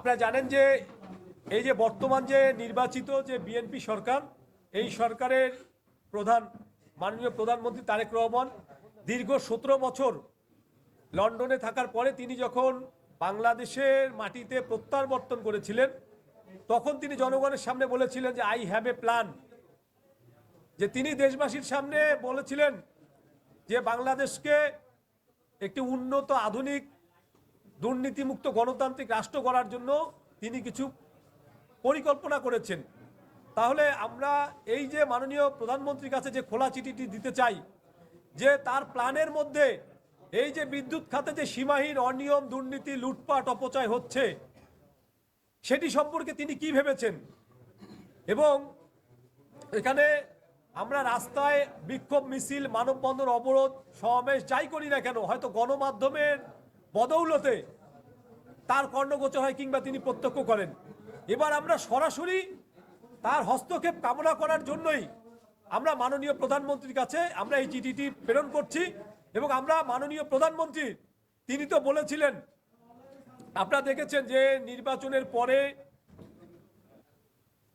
আপনারা জানেন যে এই যে বর্তমান যে নির্বাচিত যে বিএনপি সরকার, এই সরকারের প্রধান মাননীয় প্রধানমন্ত্রী তারেক রহমান দীর্ঘ 17 বছর লন্ডনে থাকার পরে তিনি যখন বাংলাদেশের মাটিতে প্রত্যাবর্তন করেছিলেন, তখন তিনি জনগণের সামনে বলেছিলেন যে আই হ্যাভ এ প্ল্যান। যে তিনি দেশবাসীর সামনে বলেছিলেন যে বাংলাদেশকে একটি উন্নত, আধুনিক, দুর্নীতিমুক্ত গণতান্ত্রিক রাষ্ট্র করার জন্য তিনি কিছু পরিকল্পনা করেছেন। তাহলে আমরা এই যে মাননীয় প্রধানমন্ত্রীর কাছে যে খোলা চিঠিটি দিতে চাই, যে তার প্ল্যানের মধ্যে এই যে বিদ্যুৎ খাতে যে সীমাহীন অনিয়ম, দুর্নীতি, লুটপাট, অপচয় হচ্ছে, সেটি সম্পর্কে তিনি কি ভেবেছেন। এবং এখানে আমরা রাস্তায় বিক্ষোভ মিছিল, মানববন্ধন, অবরোধ, সমাবেশ যাই করি না কেন, হয়তো গণমাধ্যমের বদৌলতে তার কর্ণগোচর হয় কিংবা তিনি প্রত্যক্ষ করেন। এবার আমরা সরাসরি তার হস্তক্ষেপ কামনা করার জন্যই আমরা মাননীয় প্রধানমন্ত্রীর কাছে আমরা এই চিঠিটি প্রেরণ করছি। এবং আমরা মাননীয় প্রধানমন্ত্রী, তিনি তো বলেছিলেন, আপনারা দেখেছেন যে নির্বাচনের পরে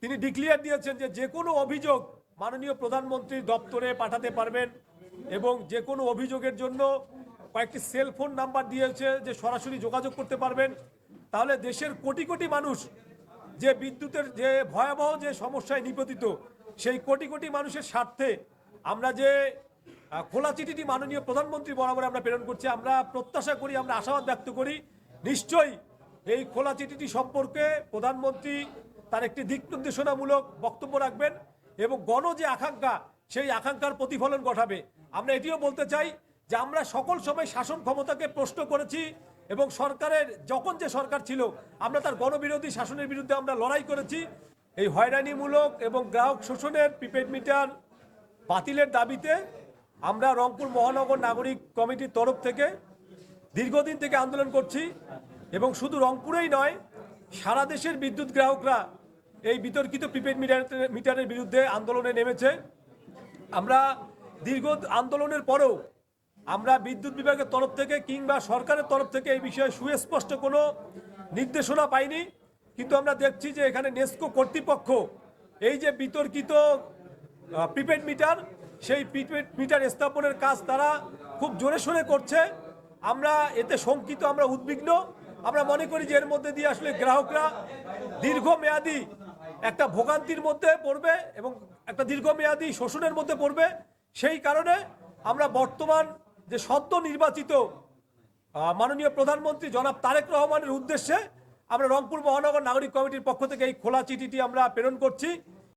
তিনি ডিক্লিয়ার দিয়েছেন যে যে কোনো অভিযোগ মাননীয় প্রধানমন্ত্রীর দপ্তরে পাঠাতে পারবেন এবং যে কোনো অভিযোগের জন্য কয়েকটি সেলফোন নাম্বার দিয়েছে যে সরাসরি যোগাযোগ করতে পারবেন। তাহলে দেশের কোটি কোটি মানুষ যে বিদ্যুতের যে ভয়াবহ যে সমস্যায় নিপতিত, সেই কোটি কোটি মানুষের স্বার্থে আমরা যে খোলা চিঠিটি মাননীয় প্রধানমন্ত্রী বরাবর আমরা প্রেরণ করছি, আমরা প্রত্যাশা করি, আমরা আশাবাদ ব্যক্ত করি, নিশ্চয়ই এই খোলা চিঠিটি সম্পর্কে প্রধানমন্ত্রী তার একটি দিক নির্দেশনামূলক বক্তব্য রাখবেন এবং গণ যে আকাঙ্ক্ষা, সেই আকাঙ্ক্ষার প্রতিফলন ঘটাবে। আমরা এটিও বলতে চাই যে আমরা সকল সময় শাসন ক্ষমতাকে প্রশ্ন করেছি এবং সরকারের যখন যে সরকার ছিল আমরা তার গণবিরোধী শাসনের বিরুদ্ধে আমরা লড়াই করেছি। এই হয়রানিমূলক এবং গ্রাহক শোষণের প্রিপেড মিটার বাতিলের দাবিতে আমরা রংপুর মহানগর নাগরিক কমিটির তরফ থেকে দীর্ঘদিন থেকে আন্দোলন করছি এবং শুধু রংপুরেই নয়, সারা দেশের বিদ্যুৎ গ্রাহকরা এই বিতর্কিত প্রিপেড মিটারের বিরুদ্ধে আন্দোলনে নেমেছে। আমরা দীর্ঘ আন্দোলনের পরেও আমরা বিদ্যুৎ বিভাগের তরফ থেকে কিংবা সরকারের তরফ থেকে এই বিষয়ে সুস্পষ্ট কোনো নির্দেশনা পাইনি। কিন্তু আমরা দেখছি যে এখানে নেস্কো কর্তৃপক্ষ এই যে বিতর্কিত প্রিপেড মিটার, সেই প্রিপেড মিটার স্থাপনের কাজ তারা খুব জোরে সোরে করছে। আমরা এতে শঙ্কিত, আমরা উদ্বিগ্ন। আমরা মনে করি যে এর মধ্যে দিয়ে আসলে গ্রাহকরা দীর্ঘমেয়াদী একটা ভোগান্তির মধ্যে পড়বে এবং একটা দীর্ঘমেয়াদী শোষণের মধ্যে পড়বে। সেই কারণে আমরা বর্তমান যে সদ্য নির্বাচিত মাননীয় প্রধানমন্ত্রী জনাব তারেক রহমানের উদ্দেশ্যে আমরা রংপুর মহানগর নাগরিক কমিটির পক্ষ থেকে এই খোলা চিঠিটি আমরা প্রেরণ করছি।